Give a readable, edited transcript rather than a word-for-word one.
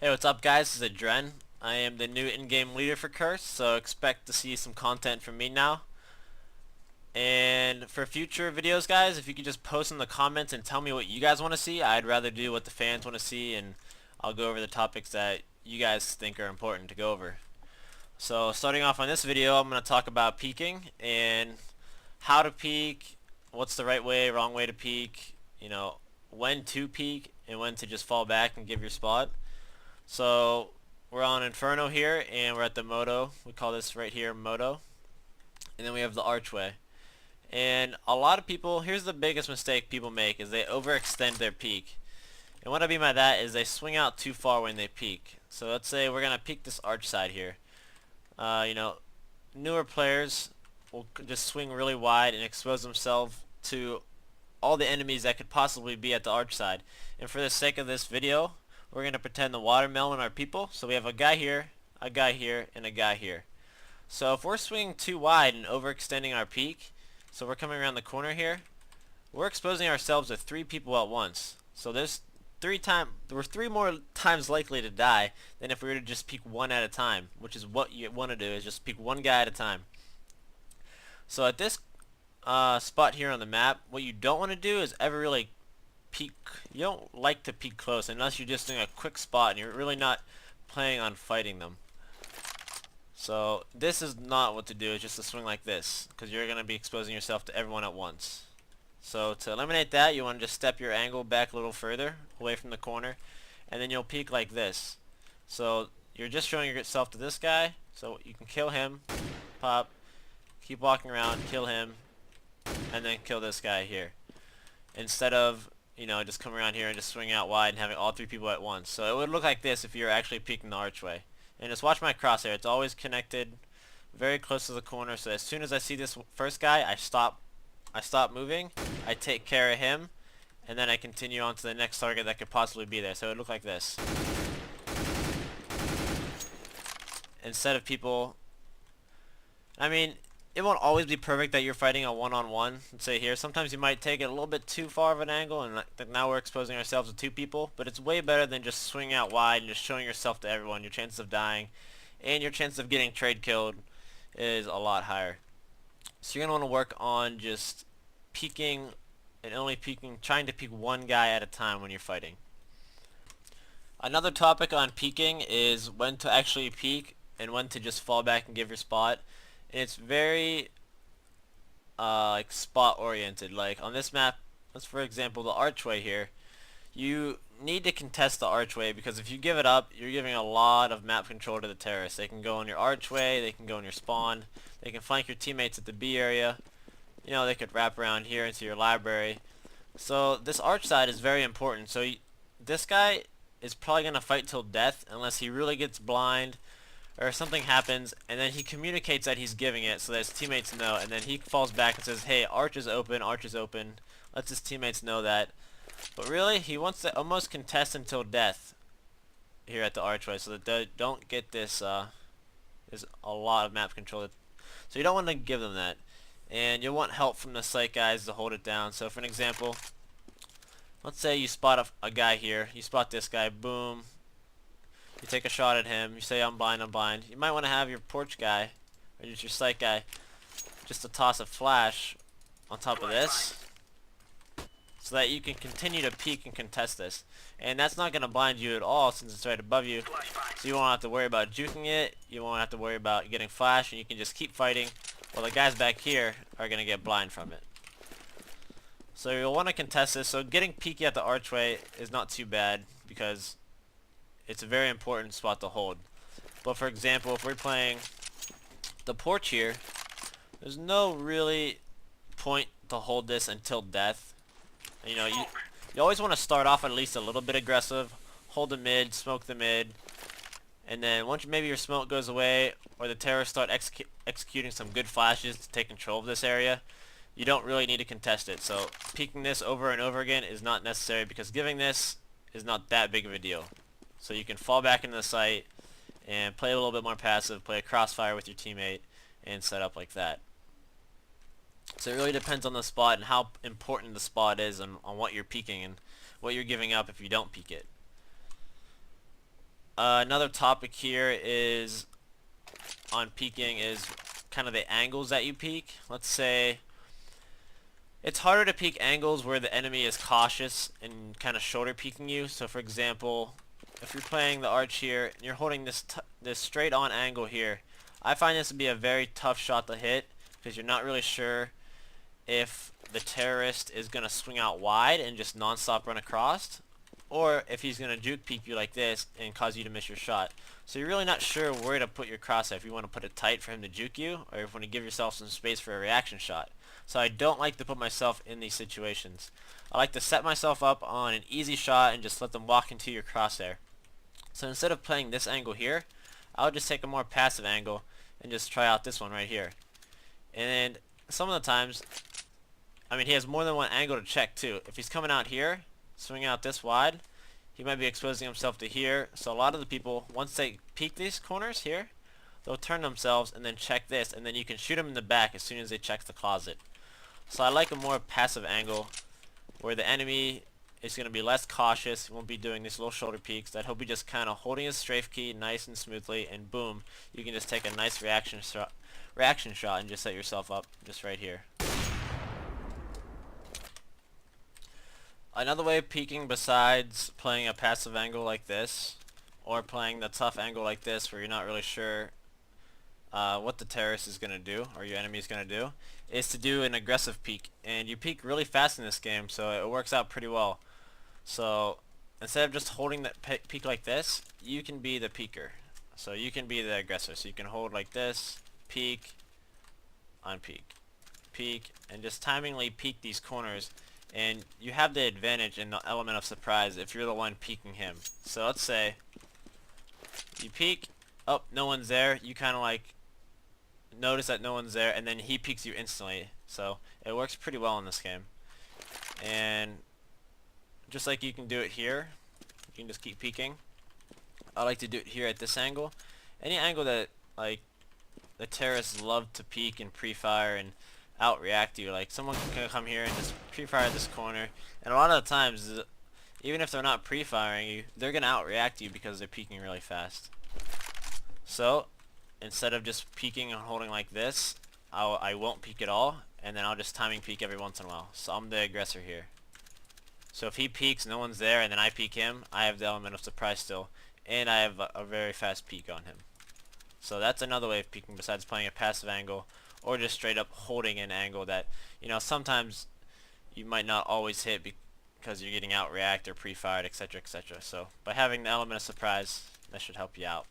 Hey, what's up guys? This is adreN. I am the new in-game leader for Curse, so expect to see some content from me now. And for future videos guys, if you could just post in the comments and tell me what you guys want to see. I'd rather do what the fans want to see, and I'll go over the topics that you guys think are important to go over. So starting off on this video, I'm going to talk about peeking and how to peek, what's the right way, wrong way to peek, when to peek and when to just fall back and give your spot. So we're on Inferno here, and we're at the Moto. We call this right here Moto. And then we have the archway. And a lot of people, here's the biggest mistake people make, is they overextend their peek. And what I mean by that is they swing out too far when they peek. So let's say we're going to peek this arch side here. Newer players will just swing really wide and expose themselves to all the enemies that could possibly be at the arch side. And for the sake of this video, we're going to pretend the watermelon are people. So we have a guy here, a guy here, and a guy here. So if we're swinging too wide and overextending our peek, so we're coming around the corner here, we're exposing ourselves to 3 people at once. So we're 3 more times likely to die than if we were to just peek one at a time, which is what you want to do, is just peek one guy at a time. So at this spot here on the map, what you don't want to do is ever really peek. You don't like to peek close unless you're just doing a quick spot and you're really not planning on fighting them. So this is not what to do. It's just to swing like this, because you're going to be exposing yourself to everyone at once. So to eliminate that, you want to just step your angle back a little further away from the corner, and then you'll peek like this. So you're just showing yourself to this guy, so you can kill him, pop, keep walking around, kill him, and then kill this guy here, instead of just come around here and just swing out wide and having all 3 people at once. So it would look like this if you're actually peeking the archway. And just watch my crosshair. It's always connected very close to the corner, so as soon as I see this first guy, I stop moving, I take care of him, and then I continue on to the next target that could possibly be there. So it would look like this. Instead of people, it won't always be perfect that you're fighting a one-on-one. Let's say here, sometimes you might take it a little bit too far of an angle, and now we're exposing ourselves to 2 people, but it's way better than just swinging out wide and just showing yourself to everyone. Your chances of dying and your chances of getting trade killed is a lot higher. So you're going to want to work on just peeking and only peeking, trying to peek one guy at a time when you're fighting. Another topic on peeking is when to actually peek and when to just fall back and give your spot. And it's very like spot oriented. Like on this map, let's for example the archway here, you need to contest the archway, because if you give it up, you're giving a lot of map control to the terrorists. They can go on your archway, they can go on your spawn, they can flank your teammates at the B area, they could wrap around here into your library. So this arch side is very important. So this guy is probably going to fight till death unless he really gets blind or something happens, and then he communicates that he's giving it so that his teammates know, and then he falls back and says, hey, arch is open, lets his teammates know that. But really, he wants to almost contest until death here at the archway, so that they don't get this, there's a lot of map control. So you don't want to give them that. And you'll want help from the site guys to hold it down. So for an example, let's say you spot a guy here, you spot this guy, boom. You take a shot at him, you say I'm blind. You might want to have your porch guy, or just your site guy, just to toss a flash on top of this, so that you can continue to peek and contest this. And that's not going to blind you at all since it's right above you, so you won't have to worry about juking it, you won't have to worry about getting flash, and you can just keep fighting while the guys back here are going to get blind from it. So you'll want to contest this. So getting peeky at the archway is not too bad, because it's a very important spot to hold. But for example, if we're playing the porch here, there's no really point to hold this until death. You always want to start off at least a little bit aggressive, hold the mid, smoke the mid, and then once maybe your smoke goes away or the terrorists start executing some good flashes to take control of this area, you don't really need to contest it. So peeking this over and over again is not necessary, because giving this is not that big of a deal. So you can fall back into the site and play a little bit more passive, play a crossfire with your teammate, and set up like that. So it really depends on the spot and how important the spot is on what you're peeking and what you're giving up if you don't peek it. Another topic here is on peeking is kind of the angles that you peek. Let's say it's harder to peek angles where the enemy is cautious and kind of shoulder peeking you. So for example, if you're playing the arch here and you're holding this straight on angle here, I find this to be a very tough shot to hit because you're not really sure if the terrorist is going to swing out wide and just non-stop run across, or if he's going to juke peek you like this and cause you to miss your shot. So you're really not sure where to put your crosshair, if you want to put it tight for him to juke you, or if you want to give yourself some space for a reaction shot. So I don't like to put myself in these situations. I like to set myself up on an easy shot and just let them walk into your crosshair. So instead of playing this angle here, I'll just take a more passive angle and just try out this one right here. And some of the times, I mean, he has more than one angle to check too. If he's coming out here, swinging out this wide, he might be exposing himself to here. So a lot of the people, once they peek these corners here, they'll turn themselves and then check this, and then you can shoot them in the back as soon as they check the closet. So I like a more passive angle where the enemy is going to be less cautious. He won't be doing these little shoulder peeks. That he'll be just kind of holding his strafe key nice and smoothly, and boom, you can just take a nice reaction shot and just set yourself up just right here. Another way of peeking besides playing a passive angle like this, or playing the tough angle like this where you're not really sure what the terrorist is going to do, or your enemy is going to do, is to do an aggressive peek. And you peek really fast in this game, so it works out pretty well. So instead of just holding that peek like this, you can be the peeker. So you can be the aggressor. So you can hold like this, peek, unpeek, peek, and just timingly peek these corners. And you have the advantage in the element of surprise if you're the one peeking him. So let's say you peek, oh, no one's there. You kind of like notice that no one's there, and then he peeks you instantly. So it works pretty well in this game. And just like you can do it here, you can just keep peeking. I like to do it here at this angle. Any angle that like the terrorists love to peek and pre-fire and out-react you. Like someone can come here and just pre-fire this corner, and a lot of the times, even if they're not pre-firing you, they're gonna out-react you because they're peeking really fast. So instead of just peeking and holding like this, I won't peek at all, and then I'll just timing peek every once in a while. So I'm the aggressor here. So if he peeks, no one's there, and then I peek him, I have the element of surprise still, and I have a very fast peek on him. So that's another way of peeking besides playing a passive angle, or just straight up holding an angle that, you know, sometimes you might not always hit because you're getting out react or pre-fired, etc., etc. So by having the element of surprise, that should help you out.